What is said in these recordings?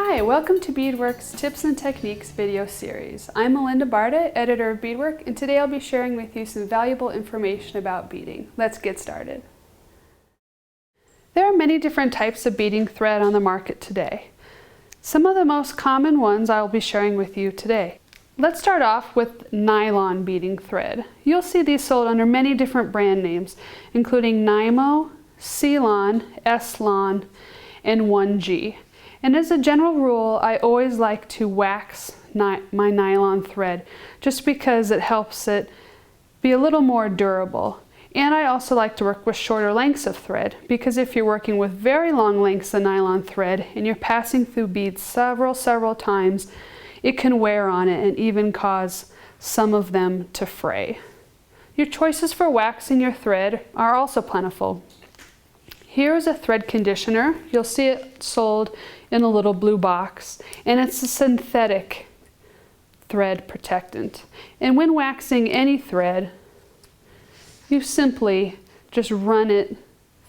Hi, welcome to Beadwork's Tips and Techniques video series. I'm Melinda Barta, editor of Beadwork, and today I'll be sharing with you some valuable information about beading. Let's get started. There are many different types of beading thread on the market today. Some of the most common ones I'll be sharing with you today. Let's start off with nylon beading thread. You'll see these sold under many different brand names, including Nymo, Ceylon, Eslon, and 1G. And as a general rule, I always like to wax my nylon thread just because it helps it be a little more durable. And I also like to work with shorter lengths of thread because if you're working with very long lengths of nylon thread and you're passing through beads several times, it can wear on it and even cause some of them to fray. Your choices for waxing your thread are also plentiful. Here is a thread conditioner. You'll see it sold in a little blue box, and it's a synthetic thread protectant. And when waxing any thread, you simply just run it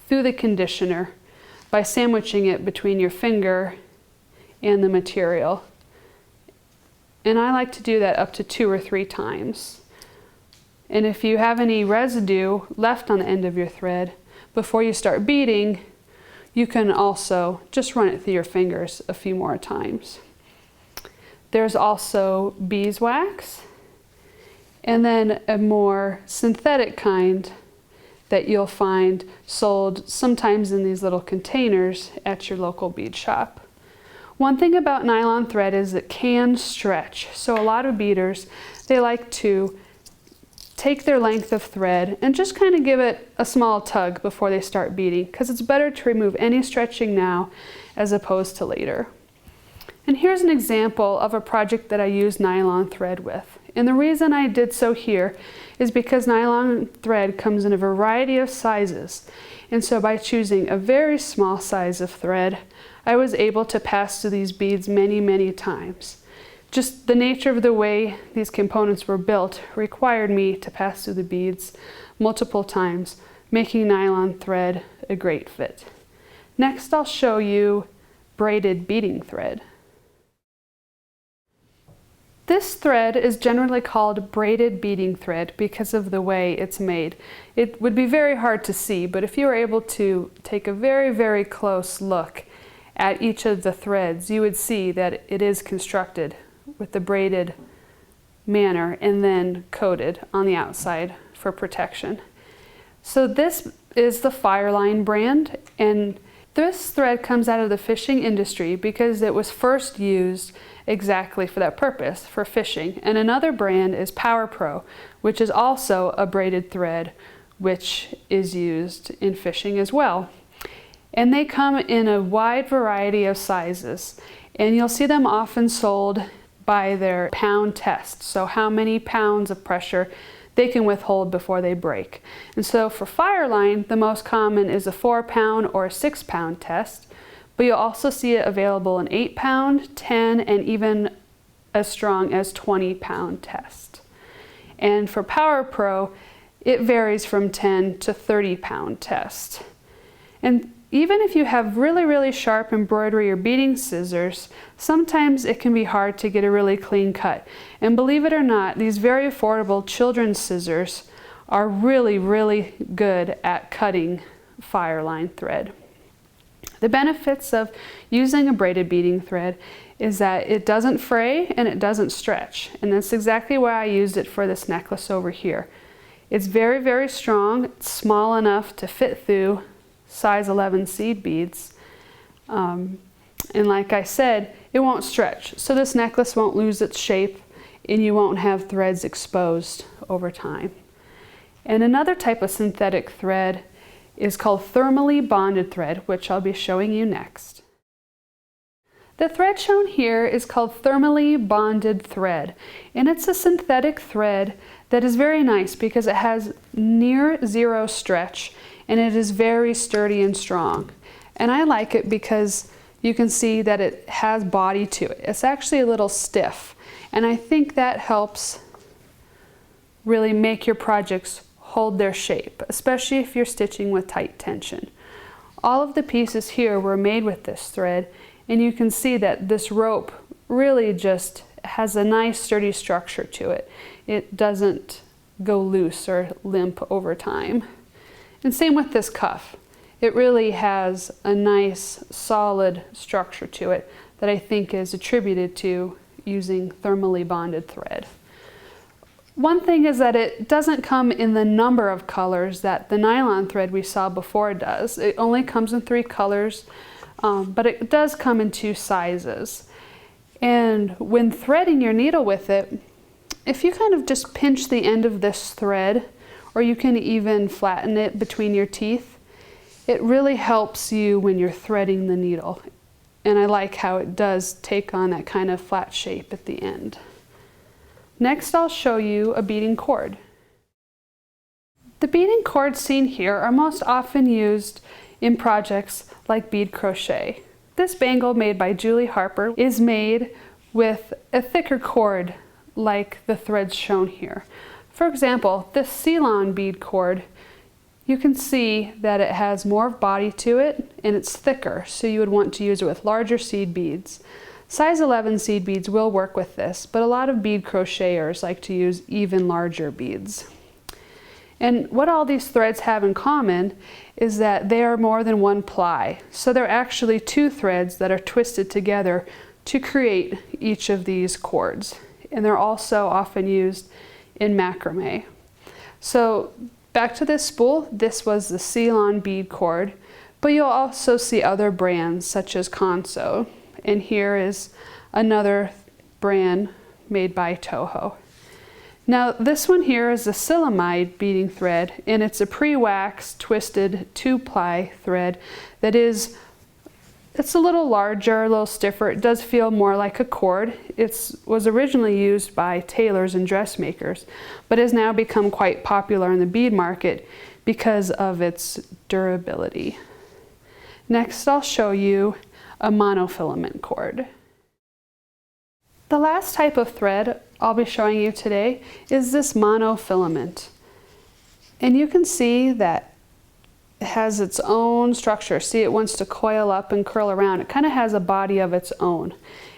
through the conditioner by sandwiching it between your finger and the material. And I like to do that up to 2 or 3 times. And if you have any residue left on the end of your thread, before you start beading, you can also just run it through your fingers a few more times. There's also beeswax, and then a more synthetic kind that you'll find sold sometimes in these little containers at your local bead shop. One thing about nylon thread is it can stretch. So a lot of beaders, they like to take their length of thread and just kind of give it a small tug before they start beading, because it's better to remove any stretching now as opposed to later. And here's an example of a project that I used nylon thread with. And the reason I did so here is because nylon thread comes in a variety of sizes. And so by choosing a very small size of thread, I was able to pass through these beads many times. Just the nature of the way these components were built required me to pass through the beads multiple times, making nylon thread a great fit. Next, I'll show you braided beading thread. This thread is generally called braided beading thread because of the way it's made. It would be very hard to see, but if you were able to take a very close look at each of the threads, you would see that it is constructed with the braided manner and then coated on the outside for protection. So this is the Fireline brand, and this thread comes out of the fishing industry because it was first used exactly for that purpose, for fishing. And another brand is Power Pro, which is also a braided thread which is used in fishing as well. And they come in a wide variety of sizes, and you'll see them often sold by their pound test, so how many pounds of pressure they can withhold before they break. And so for Fireline, the most common is a 4-pound or a 6-pound test, but you'll also see it available in 8-pound, 10, and even as strong as 20-pound test. And for Power Pro, it varies from 10 to 30-pound test. And even if you have really sharp embroidery or beading scissors, sometimes it can be hard to get a really clean cut. And believe it or not, these very affordable children's scissors are really good at cutting Fireline thread. The benefits of using a braided beading thread is that it doesn't fray and it doesn't stretch. And that's exactly why I used it for this necklace over here. It's very strong, it's small enough to fit through size 11 seed beads, and like I said, it won't stretch, so this necklace won't lose its shape and you won't have threads exposed over time. And another type of synthetic thread is called thermally bonded thread, which I'll be showing you next. The thread shown here is called thermally bonded thread, and it's a synthetic thread that is very nice because it has near zero stretch and it is very sturdy and strong. And I like it because you can see that it has body to it. It's actually a little stiff, and I think that helps really make your projects hold their shape, especially if you're stitching with tight tension. All of the pieces here were made with this thread, And you can see that this rope really just has a nice sturdy structure to it. It doesn't go loose or limp over time. And same with this cuff. It really has a nice solid structure to it that I think is attributed to using thermally bonded thread. One thing is that it doesn't come in the number of colors that the nylon thread we saw before does. It only comes in 3 colors, but it does come in 2 sizes. And when threading your needle with it, if you kind of just pinch the end of this thread, or you can even flatten it between your teeth, it really helps you when you're threading the needle. And I like how it does take on that kind of flat shape at the end. Next, I'll show you a beading cord. The beading cords seen here are most often used in projects like bead crochet. This bangle made by Julie Harper is made with a thicker cord like the threads shown here. For example, this Ceylon bead cord, you can see that it has more body to it and it's thicker, so you would want to use it with larger seed beads. Size 11 seed beads will work with this, but a lot of bead crocheters like to use even larger beads. And what all these threads have in common is that they are more than 1 ply. So they're actually 2 threads that are twisted together to create each of these cords. And they're also often used in macrame. So back to this spool, this was the Ceylon bead cord, but you'll also see other brands such as Conso. And here is another brand made by Toho. Now this one here is a silamide beading thread, and it's a pre-waxed twisted 2-ply thread that it's a little larger, a little stiffer. It does feel more like a cord. It was originally used by tailors and dressmakers, but has now become quite popular in the bead market because of its durability. Next, I'll show you a monofilament cord. The last type of thread I'll be showing you today is this monofilament. And you can see that it has its own structure. See, it wants to coil up and curl around. It kind of has a body of its own.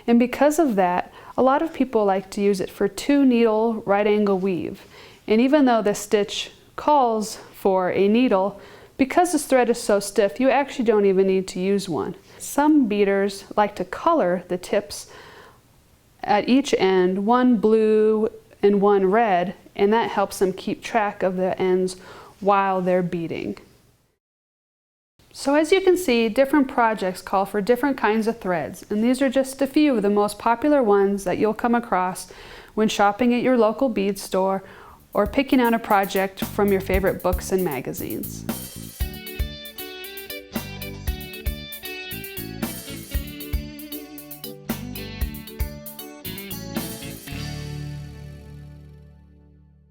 And because of that, a lot of people like to use it for 2-needle right angle weave. And even though the stitch calls for a needle, because this thread is so stiff, you actually don't even need to use one. Some beaders like to color the tips at each end, 1 blue and 1 red, and that helps them keep track of the ends while they're beading. So as you can see, different projects call for different kinds of threads, and these are just a few of the most popular ones that you'll come across when shopping at your local bead store or picking out a project from your favorite books and magazines.